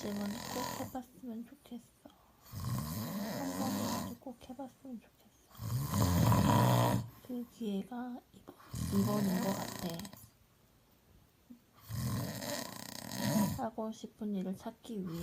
번쯤은 꼭 해봤으면 좋겠어. 한 번이라도 꼭 해봤으면 좋겠어. 그 기회가 이번인 것 같아. 하고 싶은 일을 찾기 위해